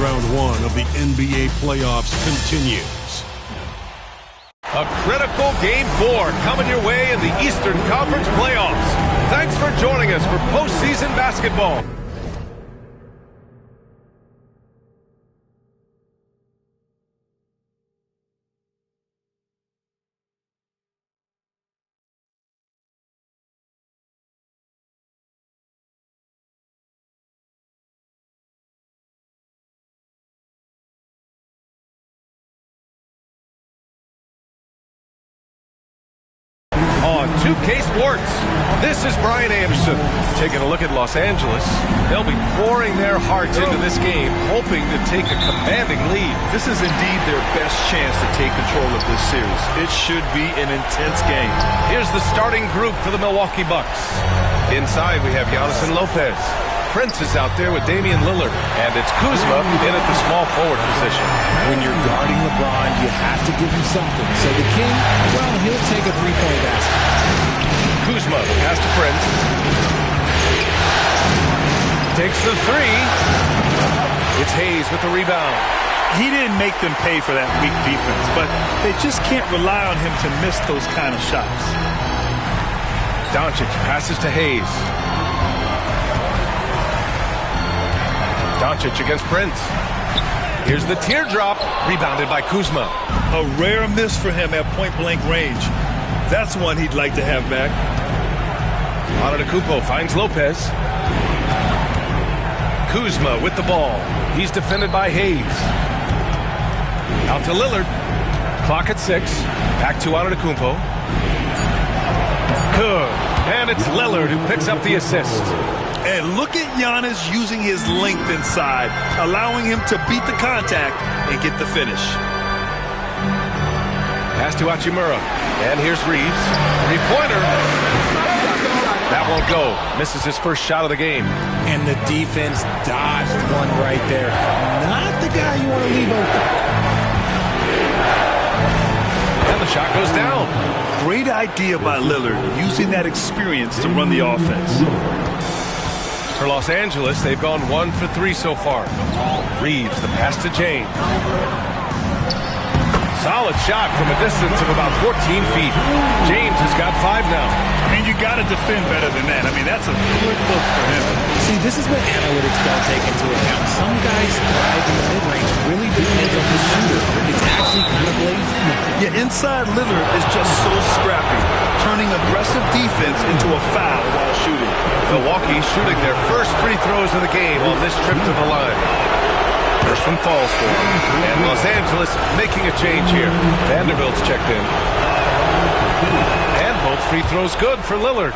Round one of the NBA playoffs continues. A critical Game 4 coming your way in the Eastern Conference playoffs. Thanks for joining us for postseason basketball. On 2K Sports, this is Brian Anderson taking a look at Los Angeles. They'll be pouring their hearts into this game, hoping to take a commanding lead. This is indeed their best chance to take control of this series. It should be an intense game. Here's the starting group for the Milwaukee Bucks. Inside, we have Giannis and Lopez. Prince is out there with Damian Lillard, and it's Kuzma in at the small forward position. When you're guarding LeBron, you have to give him something. So the King, well, he'll take a three-point basket. Kuzma pass to Prince. Takes the three. It's Hayes with the rebound. He didn't make them pay for that weak defense, but they just can't rely on him to miss those kind of shots. Doncic passes to Hayes. Doncic against Prince. Here's the teardrop, rebounded by Kuzma. A rare miss for him at point-blank range. That's one he'd like to have back. Antetokounmpo finds Lopez. Kuzma with the ball. He's defended by Hayes. Out to Lillard. Clock at 6. Back to Antetokounmpo. Good. And it's Lillard who picks up the assist. And look at Giannis using his length inside, allowing him to beat the contact and get the finish. Pass to Hachimura. And here's Reeves. Three-pointer. That won't go. Misses his first shot of the game. And the defense dodged one right there. Not the guy you want to leave open. And the shot goes down. Great idea by Lillard, using that experience to run the offense. For Los Angeles, they've gone 1 for 3 so far. Reeves, the pass to James. Solid shot from a distance of about 14 feet. James has got 5 now. And you got to defend better than that. I mean, that's a good look for him. See, this is what analytics don't take into account. Some guys thrive in the mid-range. Really depends on the shooter. It's actually kind of lazy. Yeah, inside Lillard is just so scrappy, turning aggressive defense into a foul while shooting. Milwaukee shooting their first free throws of the game on this trip to the line. First one falls for them. And Los Angeles making a change here. Vanderbilt's checked in. And both free throws good for Lillard.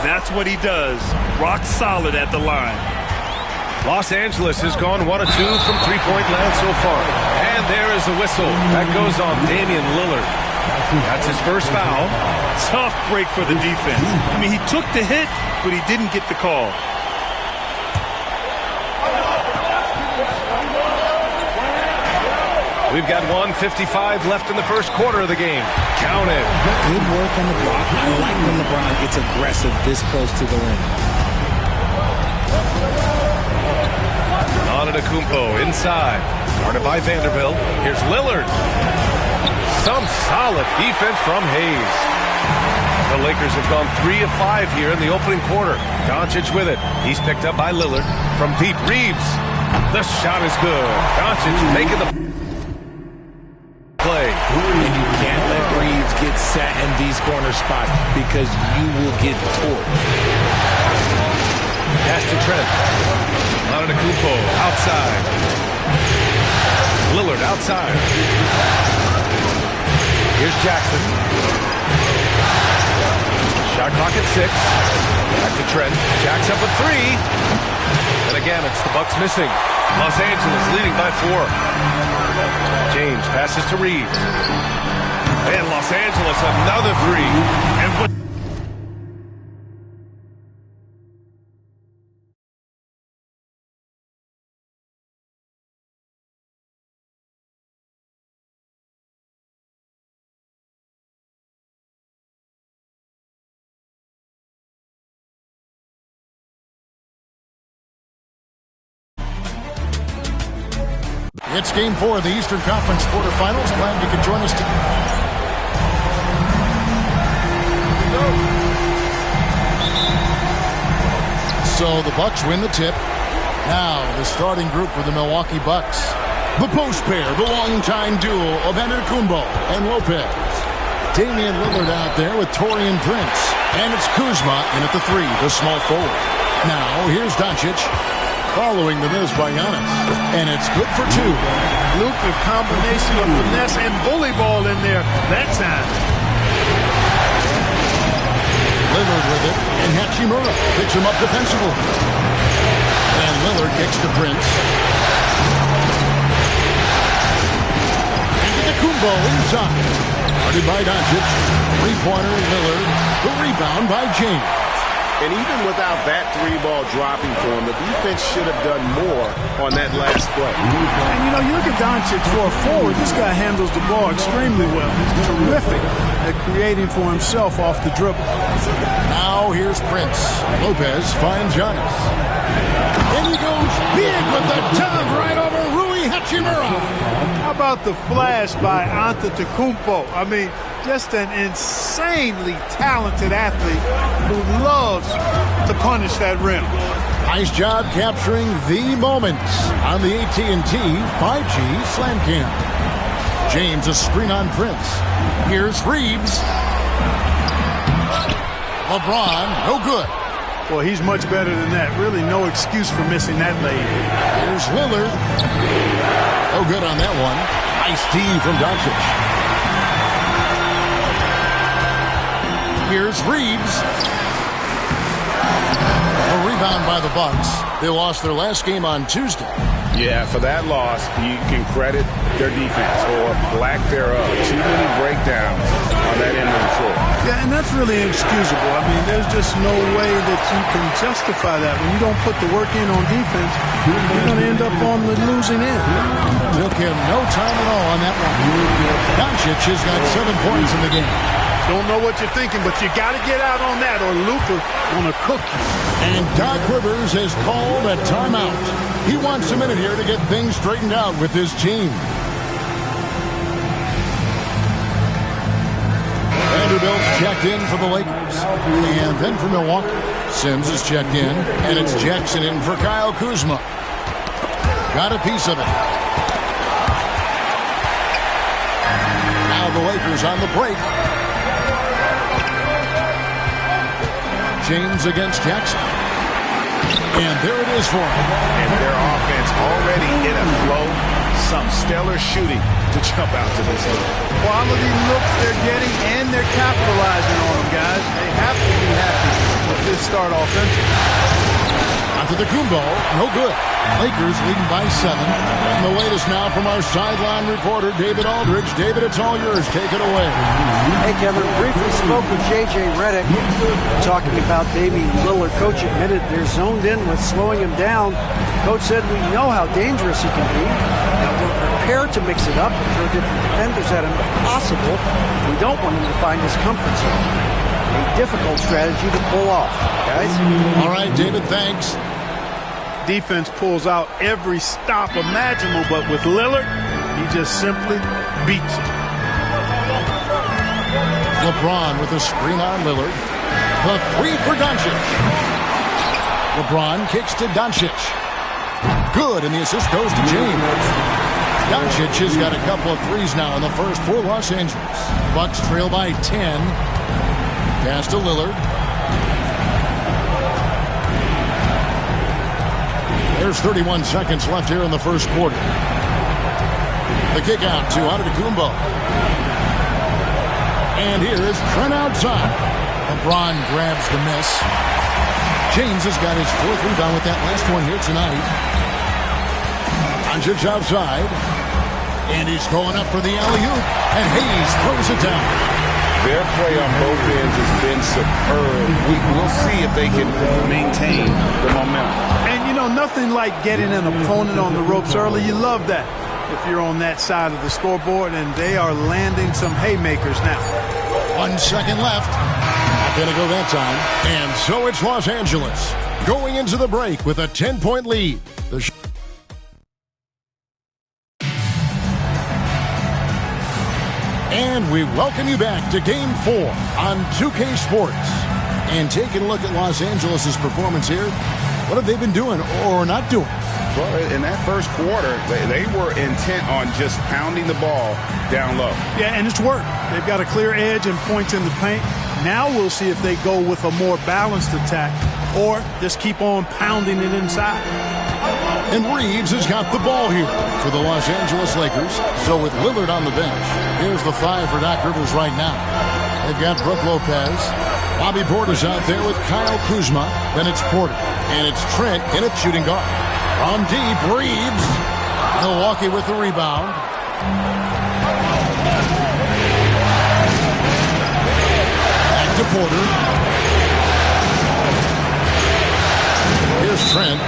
That's what he does. Rock solid at the line. Los Angeles has gone 1 of 2 from three-point land so far. And there is the whistle. That goes on Damian Lillard. That's his first foul. Tough break for the defense. I mean, he took the hit, but he didn't get the call. We've got 1:55 left in the first quarter of the game. Count it. Good work on the block. I like when LeBron gets aggressive this close to the rim. Antetokounmpo inside. Guarded by Vanderbilt. Here's Lillard. Some solid defense from Hayes. The Lakers have gone 3 of 5 here in the opening quarter. Doncic with it. He's picked up by Lillard. From deep, Reeves. The shot is good. Doncic making the play. And you can't let Reeves get set in these corner spots because you will get torched. Pass to Trent. Antetokounmpo outside. Lillard outside. Here's Jackson. Shot clock at 6. Back to Trent. Jacks up a 3. And again, it's the Bucks missing. Los Angeles leading by 4. James passes to Reeves. And Los Angeles another 3. And what? It's Game 4 of the Eastern Conference quarterfinals. Glad you could join us. So the Bucks win the tip. Now the starting group for the Milwaukee Bucks. The post pair, the longtime duo of Antetokounmpo and Lopez. Damian Lillard out there with Taurean Prince. And it's Kuzma in at the 3, the small forward. Now here's Doncic following the miss by Giannis. And it's good for 2. Luka combination of finesse and bully ball in there that time. Lillard with it, and Hachimura picks him up defensively. And Lillard kicks to Prince. Antetokounmpo inside. Guarded by Doncic. Three-pointer Lillard. The rebound by James. And even without that 3-ball dropping for him, the defense should have done more on that last play. And, you know, you look at Doncic for a forward. This guy handles the ball extremely well. He's terrific at creating for himself off the dribble. Now here's Prince. Lopez finds Giannis. And he goes big with the tug right over Rui Hachimura. How about the flash by Antetokounmpo? I mean, just an insanely talented athlete who loves to punish that rim. Nice job capturing the moments on the AT&T 5G Slam Cam. James a screen on Prince. Here's Reeves. LeBron, no good. Well, he's much better than that. Really no excuse for missing that lay. Here's Lillard. No good on that one. Nice D from Doncic. Here's Reeves. A rebound by the Bucks. They lost their last game on Tuesday. Yeah, for that loss, you can credit their defense or lack thereof. Too many breakdowns on that end of the floor. Yeah, and that's really inexcusable. I mean, there's just no way that you can justify that. When you don't put the work in on defense, you're going to end up on the losing end. Took him no time at all on that one. Doncic has got 7 points in the game. Don't know what you're thinking, but you got to get out on that or Luka gonna cook you. And Doc Rivers has called a timeout. He wants a minute here to get things straightened out with his team. Vanderbilt checked in for the Lakers. And then for Milwaukee. Sims is checked in. And it's Jackson in for Kyle Kuzma. Got a piece of it. Now the Lakers on the break. James against Jackson. And there it is for him. And their offense already in a flow. Some stellar shooting to jump out to this league. Quality looks they're getting, and they're capitalizing on them, guys. They have to be happy with this start offensively. Antetokounmpo, no good. Lakers leading by 7. And the latest now from our sideline reporter, David Aldridge. David, it's all yours. Take it away. Hey, Kevin, briefly spoke with J.J. Redick talking about Damian Lillard. Coach admitted they're zoned in with slowing him down. Coach said we know how dangerous he can be. And we're prepared to mix it up and throw different defenders at him if possible. We don't want him to find his comfort zone. A difficult strategy to pull off, guys. All right, David, thanks. Defense pulls out every stop imaginable, but with Lillard, he just simply beats him. LeBron with a screen on Lillard. The 3 for Doncic. LeBron kicks to Doncic. Good, and the assist goes to James. Doncic has got a couple of threes now in the first for Los Angeles. Bucks trail by 10. Pass to Lillard. There's 31 seconds left here in the first quarter. The kick out to Antetokounmpo. And here is Trent outside. LeBron grabs the miss. James has got his 4th rebound with that last one here tonight. Doncic outside. And he's going up for the alley-oop. And Hayes throws it down. Their play on both ends has been superb. We'll see if they can maintain the momentum. And, you know, nothing like getting an opponent on the ropes early. You love that if you're on that side of the scoreboard, and they are landing some haymakers now. 1 second left. Not going to go that time. And so it's Los Angeles going into the break with a 10-point lead. And we welcome you back to Game 4 on 2K Sports. And taking a look at Los Angeles' performance here, what have they been doing or not doing? Well, in that first quarter, they were intent on just pounding the ball down low. Yeah, and it's worked. They've got a clear edge and points in the paint. Now we'll see if they go with a more balanced attack or just keep on pounding it inside. And Reeves has got the ball here for the Los Angeles Lakers. So with Lillard on the bench, here's the 5 for Doc Rivers right now. They've got Brook Lopez. Bobby Porter's out there with Kyle Kuzma. Then it's Porter. And it's Trent in at shooting guard. From deep, Reeves. Milwaukee with the rebound. Back to Porter. Here's Trent.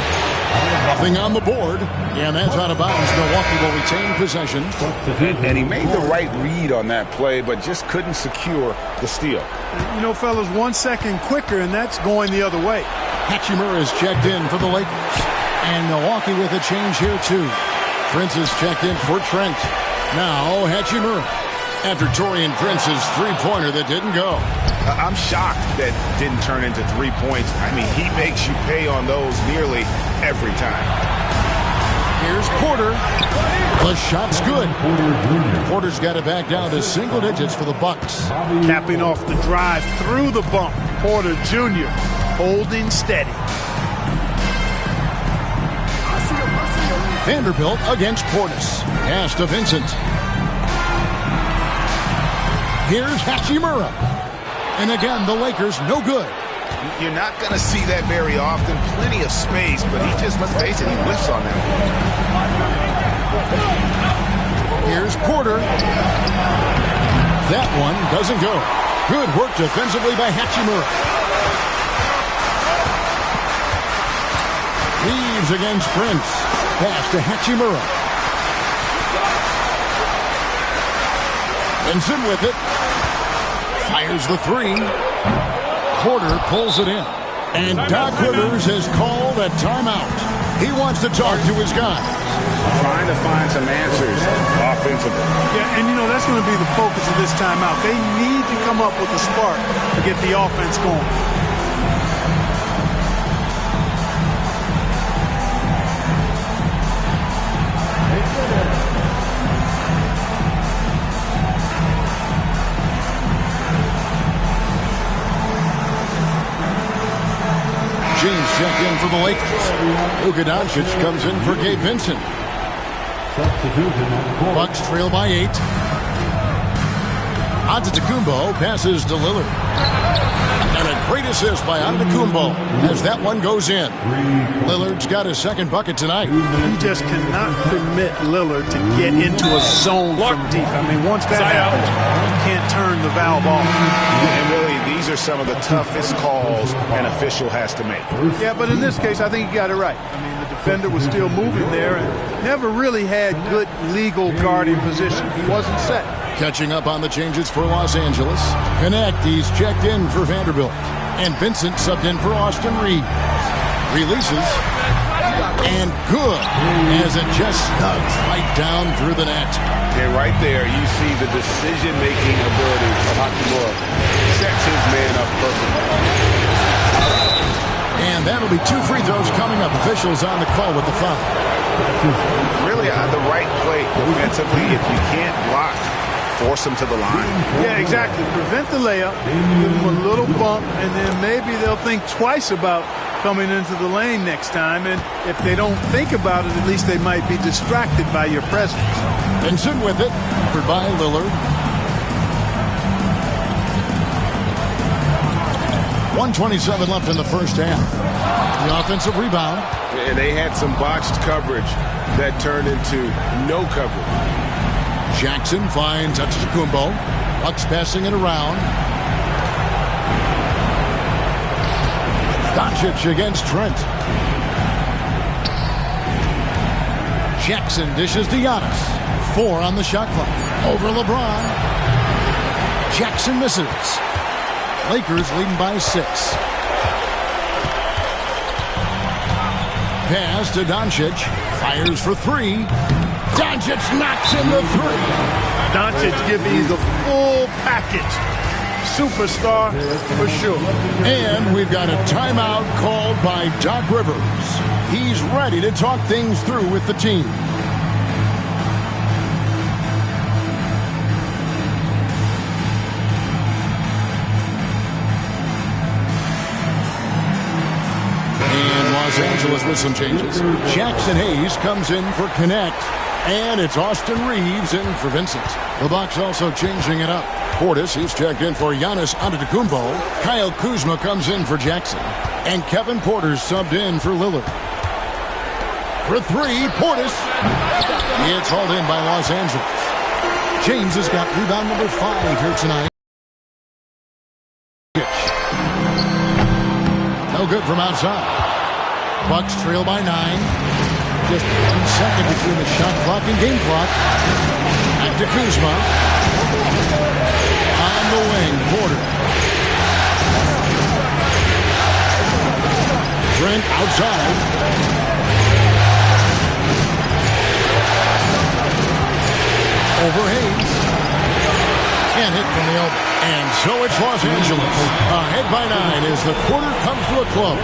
Nothing on the board. And that's out of bounds. Milwaukee will retain possession. And he made the right read on that play, but just couldn't secure the steal. You know, fellas, 1 second quicker, and that's going the other way. Hachimura is checked in for the Lakers. And Milwaukee with a change here, too. Prince is checked in for Trent. Now Hachimura. After Taurean Prince's three-pointer that didn't go. I'm shocked that didn't turn into 3 points. I mean, he makes you pay on those nearly every time. Here's Porter. The shot's good. Porter's got it back down to single digits for the Bucks. Capping off the drive through the bump. Porter Jr. holding steady. Vanderbilt against Portis. Pass to Vincent. Here's Hachimura. And again, the Lakers no good. You're not going to see that very often. Plenty of space, but he just, let's face it, he whiffs on that. Here's Porter. That one doesn't go. Good work defensively by Hachimura. Reeves against Prince. Pass to Hachimura. Vincent with it. Fires the three. Porter pulls it in. And Doc Rivers has called a timeout. He wants to talk to his guys. Trying to find some answers offensively. Yeah, and you know, that's going to be the focus of this timeout. They need to come up with a spark to get the offense going. James checked in for the Lakers. Luka Doncic comes in for Gabe Vincent. Bucks trail by 8. Antetokounmpo passes to Lillard. And a great assist by Antetokounmpo as that one goes in. Lillard's got his second bucket tonight. You just cannot permit Lillard to get into a zone from deep. I mean, once that happens, you can't turn the valve off. And really, these are some of the toughest calls an official has to make. Yeah, but in this case, I think you got it right. I mean, the defender was still moving there and never really had good legal guarding position. He wasn't set. Catching up on the changes for Los Angeles. Connect, he's checked in for Vanderbilt. And Vincent subbed in for Austin Reeves. Releases. And good. As it just snugs right down through the net. Okay, right there, you see the decision-making ability of Hachimura. Sets his man up perfectly. And that'll be 2 free throws coming up. Officials on the call with the foul. Really on the right play defensively. If you can't block, force him to the line. Yeah, exactly. Prevent the layup, give them a little bump, and then maybe they'll think twice about coming into the lane next time. And if they don't think about it, at least they might be distracted by your presence. Vincent with it, covered by Lillard. 1:27 left in the first half. The offensive rebound. And they had some botched coverage that turned into no coverage. Jackson finds Antetokounmpo. Bucks passing it around. Doncic against Trent. Jackson dishes to Giannis. 4 on the shot clock. Over LeBron. Jackson misses. Lakers leading by 6. Pass to Doncic. Fires for 3. Doncic knocks in the three. Doncic giving you the full package. Superstar for sure. And we've got a timeout called by Doc Rivers. He's ready to talk things through with the team. And Los Angeles with some changes. Jackson Hayes comes in for Connect. And it's Austin Reeves in for Vincent. The Bucks also changing it up. Portis, he's checked in for Giannis Antetokounmpo. Kyle Kuzma comes in for Jackson. And Kevin Porter's subbed in for Lillard. For three, Portis. It's hauled in by Los Angeles. James has got rebound number 5 here tonight. No good from outside. Bucks trail by 9. Just 1 second between the shot clock and game clock. Back to Kuzma. On the wing, Porter. Trent outside. Over Hayes. Can't hit from the elbow. And so it's Los Angeles. Ahead by 9 as the quarter comes to a close.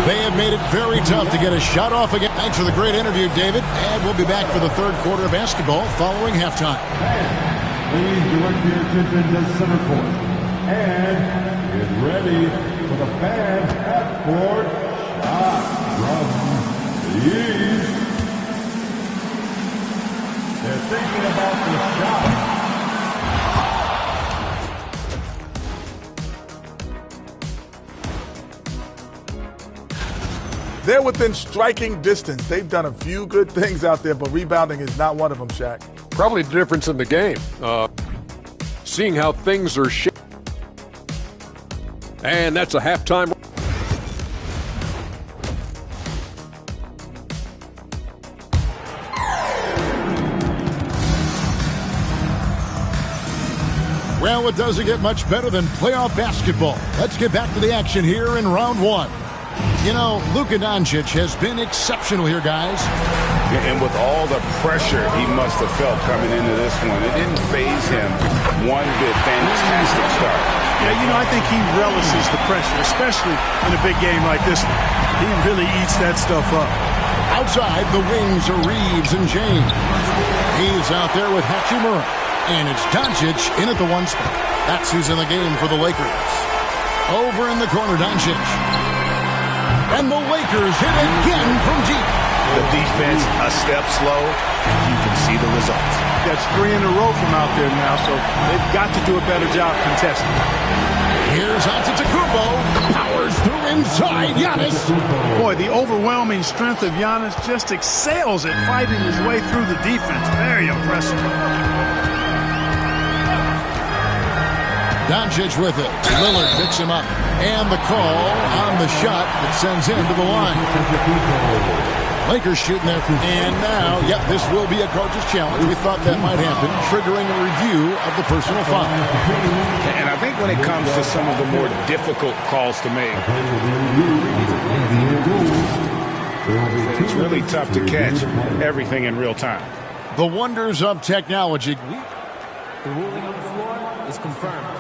They have made it very tough to get a shot off again. Thanks for the great interview, David. And we'll be back for the third quarter of basketball following halftime. Please direct your attention to center court. And get ready for the fans half court shot from the East. They're thinking about the shot. They're within striking distance. They've done a few good things out there, but rebounding is not one of them, Shaq. Probably the difference in the game. Seeing how things are shaped. And that's a halftime. Well, it doesn't get much better than playoff basketball. Let's get back to the action here in round 1. You know, Luka Doncic has been exceptional here, guys. And with all the pressure he must have felt coming into this one, it didn't faze him one bit. Fantastic start. Yeah, you know, I think he relishes the pressure, especially in a big game like this one. He really eats that stuff up. Outside, the wings are Reeves and James. He's out there with Hachimura. And it's Doncic in at the 1 spot. That's who's in the game for the Lakers. Over in the corner, Doncic. And the Lakers hit again from deep. The defense a step slow, and you can see the results. That's 3 in a row from out there now, so they've got to do a better job contesting. Here's Antetokounmpo. Powers through inside. Giannis. Boy, the overwhelming strength of Giannis just excels at fighting his way through the defense. Very impressive. Doncic with it. Lillard picks him up. And the call on the shot that sends him to the line. Lakers shooting there. And now, yep, this will be a coach's challenge. We thought that might happen, triggering a review of the personal foul. And I think when it comes to some of the more difficult calls to make, it's really tough to catch everything in real time. The wonders of technology. The ruling on the floor is confirmed.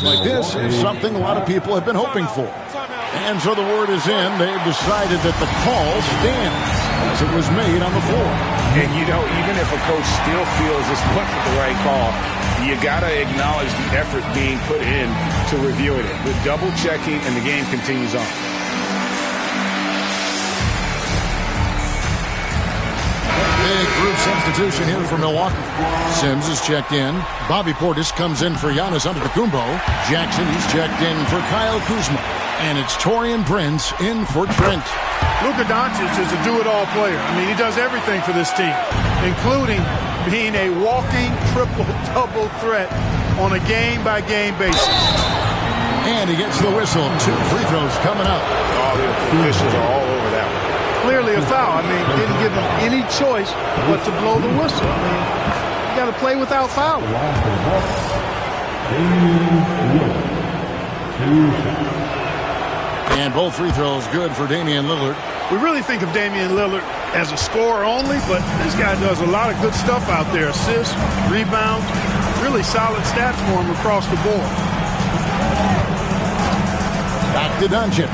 Like this is something a lot of people have been hoping for. And so the word is in. They've decided that the call stands as it was made on the floor. And, you know, even if a coach still feels this wasn't the right call, you got to acknowledge the effort being put in to reviewing it. The double checking, and the game continues on. Big group substitution here for Milwaukee. Sims is checked in. Bobby Portis comes in for Giannis Antetokounmpo. Jackson, he's checked in for Kyle Kuzma. And it's Taurean Prince in for Trent. Luka Doncic is a do-it-all player. I mean, he does everything for this team, including being a walking triple-double threat on a game-by-game basis. And he gets the whistle. 2 free throws coming up. Oh, the officials are all over that one. Clearly a foul. I mean, didn't give him any choice but to blow the whistle. I mean, you got to play without fouling. And both free throws good for Damian Lillard. We really think of Damian Lillard as a scorer only, but this guy does a lot of good stuff out there. Assists, rebounds, really solid stats for him across the board. Back to Doncic.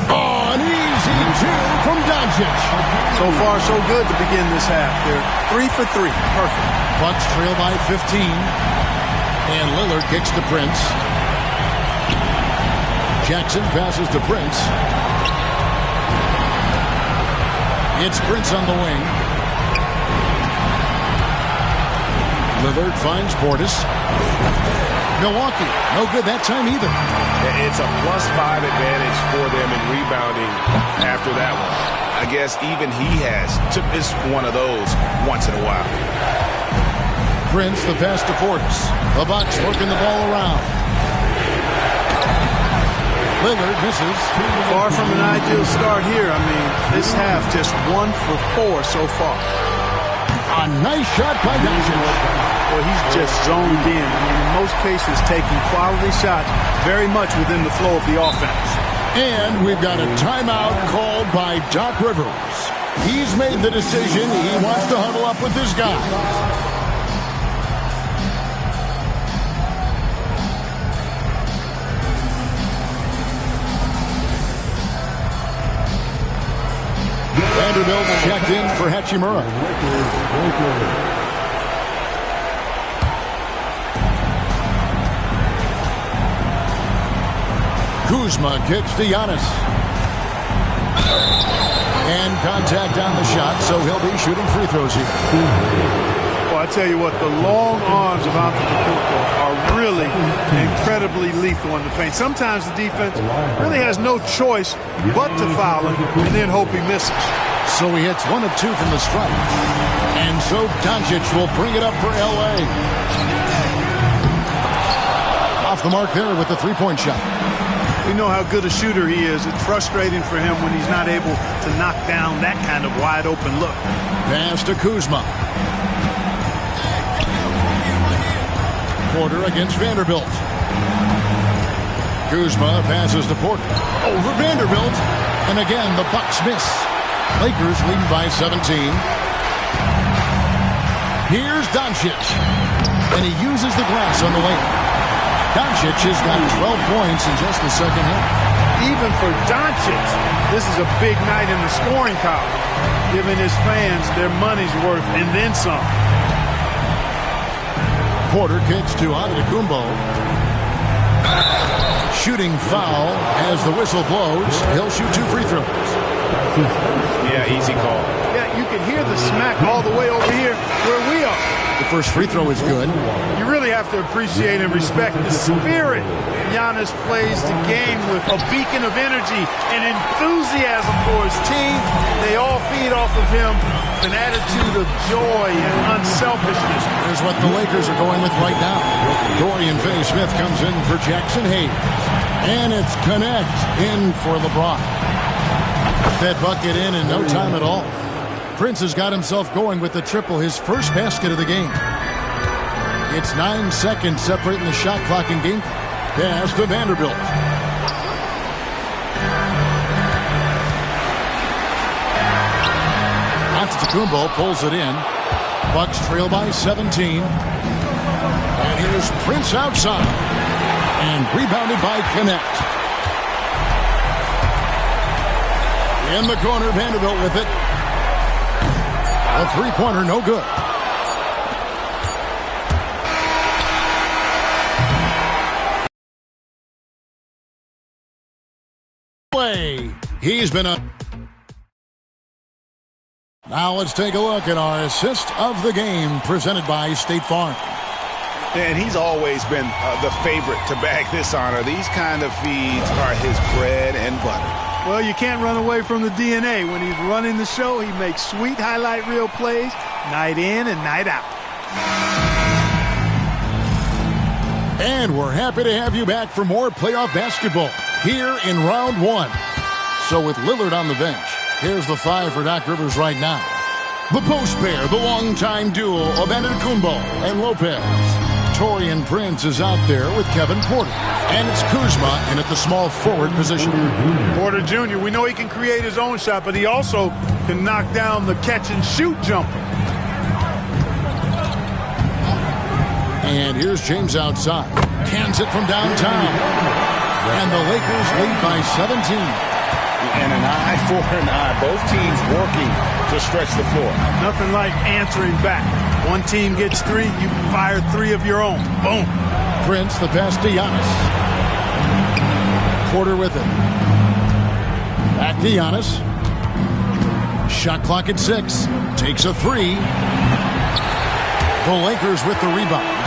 Oh, an easy two from Doncic. So far, so good to begin this half. They're 3 for 3. Perfect. Bucks trail by 15. And Lillard kicks to Prince. Jackson passes to Prince. It's Prince on the wing. Lillard finds Portis. Milwaukee, no good that time either. It's a +5 advantage for them in rebounding after that one. I guess even he has to miss one of those once in a while. Prince, the pass to Portis. The Bucks working the ball around. Lillard misses. Far from an ideal start here. I mean, this half just 1 for 4 so far. A nice shot by Doncic. Well, he's just zoned in. I mean, in most cases, taking quality shots very much within the flow of the offense. And we've got a timeout called by Doc Rivers. He's made the decision. He wants to huddle up with his guys. Vanderbilt checked in for Hachimura. Kuzma kicks to Giannis. And contact on the shot, so he'll be shooting free throws here. Well, I tell you what, the long arms of Antetokounmpo are really incredibly lethal in the paint. Sometimes the defense really has no choice but to foul him and then hope he misses. So he hits 1 of 2 from the stripe. And so Doncic will bring it up for L.A. Off the mark there with the three-point shot. We know how good a shooter he is. It's frustrating for him when he's not able to knock down that kind of wide-open look. Pass to Kuzma. Porter against Vanderbilt. Kuzma passes to Porter. Over Vanderbilt. And again, the Bucks miss. Lakers leading by 17. Here's Doncic. And he uses the glass on the lane. Doncic has got 12 points in just the second half. Even for Doncic, this is a big night in the scoring column, giving his fans their money's worth and then some. Porter kicks to Antetokounmpo. Shooting foul as the whistle blows. He'll shoot 2 free throws. Yeah, easy call. Yeah, you can hear the smack all the way over here where we are. The first free throw is good. You really have to appreciate and respect the spirit Giannis plays the game with. A beacon of energy and enthusiasm for his team. They all feed off of him. An attitude of joy and unselfishness. Here's what the Lakers are going with right now. Dorian Finney-Smith comes in for Jackson Hayes. And it's Connect in for LeBron. That bucket in no time at all. Prince has got himself going with the triple, his first basket of the game. It's 9 seconds separating the shot clock and game clock. Pass to Vanderbilt. Antetokounmpo pulls it in. Bucks trail by 17. And here's Prince outside. And rebounded by Connect. In the corner, Vanderbilt with it. A three-pointer, no good. He's been a... Now let's take a look at our assist of the game presented by State Farm. And he's always been the favorite to bag this honor. These kind of feeds are his bread and butter. Well, you can't run away from the DNA. When he's running the show, he makes sweet highlight reel plays night in and night out. And we're happy to have you back for more playoff basketball here in round 1. So with Lillard on the bench, here's the 5 for Doc Rivers right now. The post pair, the longtime duo of Antetokounmpo and Lopez. Taurean Prince is out there with Kevin Porter. And it's Kuzma in at the small forward position. Porter Jr., we know he can create his own shot, but he also can knock down the catch-and-shoot jumper. And here's James outside. Cans it from downtown. And the Lakers lead by 17. And an eye for an eye. Both teams working to stretch the floor. Nothing like answering back. One team gets 3, you fire 3 of your own. Boom. Prince, the pass to Giannis. Porter with it. Back to Giannis. Shot clock at 6. Takes a 3. The Lakers with the rebound.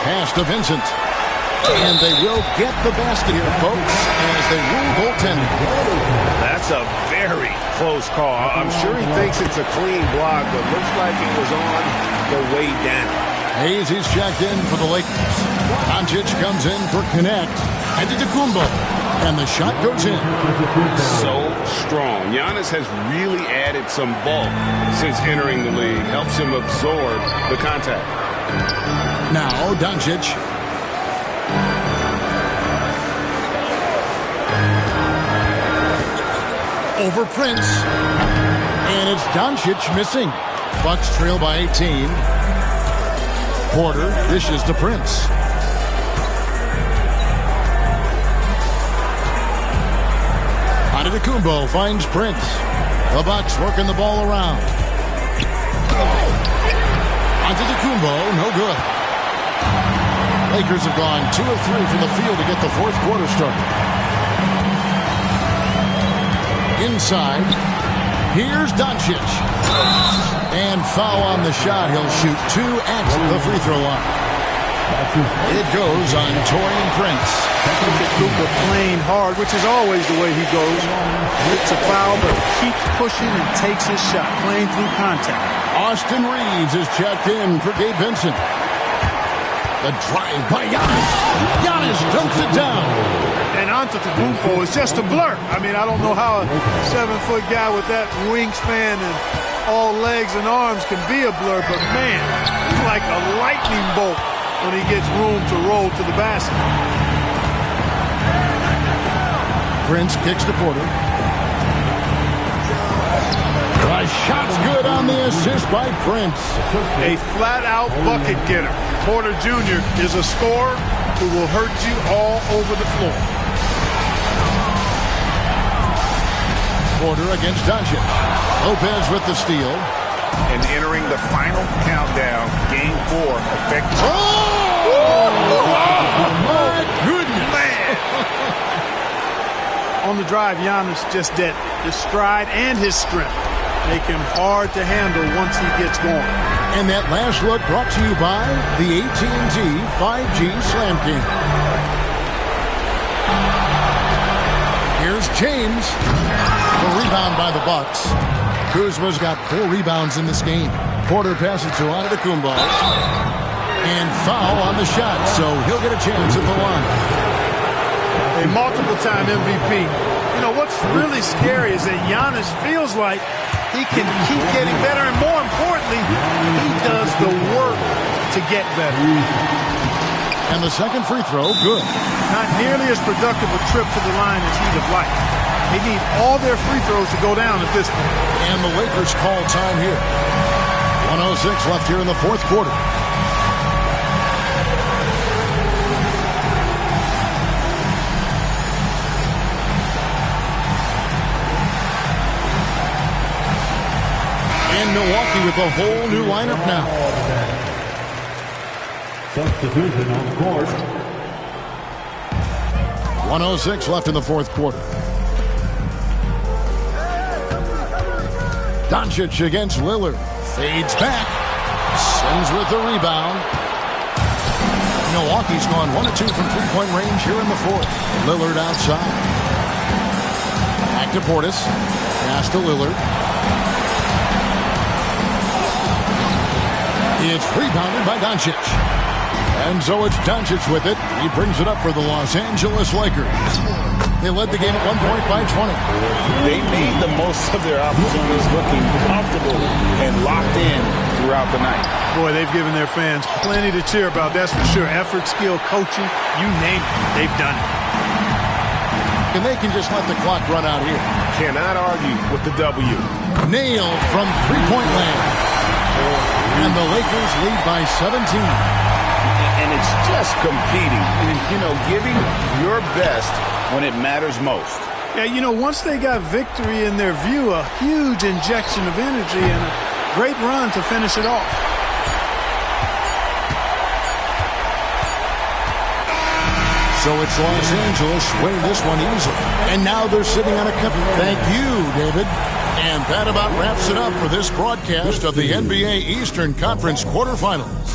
Pass to Vincent. And they will get the basket here, folks, as they rule goaltending. That's a very close call. I'm sure he thinks it's a clean block, but looks like it was on the way down. Hayes is checked in for the Lakers. Doncic comes in for connect. Antetokounmpo. And the shot goes in. So strong. Giannis has really added some bulk since entering the league. Helps him absorb the contact. Now Doncic. Over Prince. And it's Doncic missing. Bucks trail by 18. Porter dishes to Prince. Antetokounmpo finds Prince. The Bucks working the ball around. Antetokounmpo, no good. Lakers have gone 2 of 3 from the field to get the fourth quarter started. Inside, here's Doncic. And foul on the shot. He'll shoot 2 at the free throw line. It goes on Taurean Prince. Cooper playing hard, which is always the way he goes. It's a foul, but keeps pushing and takes his shot, playing through contact. Austin Reeves is checked in for Gabe Vincent. The drive by Giannis. Giannis dumps it down. And Antetokounmpo is just a blur. I mean, I don't know how a 7-foot guy with that wingspan and all legs and arms can be a blur, but man, he's like a lightning bolt when he gets room to roll to the basket. Prince kicks to Porter. The shot's good on the assist by Prince. A flat-out bucket getter. Porter Jr. is a scorer who will hurt you all over the floor. Porter against Doncic. Lopez with the steal. And entering the final countdown, Game 4 effective. Oh! My goodness! Man! On the drive, Giannis just did. His stride and his strength make him hard to handle once he gets going. And that last look brought to you by the AT&T 5G Slam King. Here's James. The rebound by the Bucks. Kuzma's got 4 rebounds in this game. Porter passes to Antetokounmpo. And foul on the shot, so he'll get a chance at the line. A multiple-time MVP. You know, what's really scary is that Giannis feels like he can keep getting better, and more importantly, he does the work to get better. And the second free throw, good. Not nearly as productive a trip to the line as he'd have liked. They need all their free throws to go down at this point. And the Lakers call time here. 1:06 left here in the fourth quarter. And Milwaukee with a whole new lineup now. Substitution on the court. 1:06 left in the fourth quarter. Doncic against Lillard. Fades back. Sends with the rebound. Milwaukee's gone 1 of 2 from three-point range here in the fourth. Lillard outside. Back to Portis. Pass to Lillard. It's rebounded by Doncic. And so it's Doncic with it. He brings it up for the Los Angeles Lakers. They led the game at 1 point by 20. They made the most of their opportunities, looking comfortable and locked in throughout the night. Boy, they've given their fans plenty to cheer about, that's for sure. Effort, skill, coaching, you name it, they've done it. And they can just let the clock run out here. Cannot argue with the W. Nailed from three-point land. And the Lakers lead by 17. And it's just competing and, giving your best when it matters most. Yeah, once they got victory in their view, a huge injection of energy and a great run to finish it off. So it's Los Angeles winning this one easily. And now they're sitting on a cup. Thank you, David. And that about wraps it up for this broadcast of the NBA Eastern Conference quarterfinals.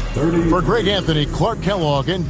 For Greg Anthony, Clark Kellogg, and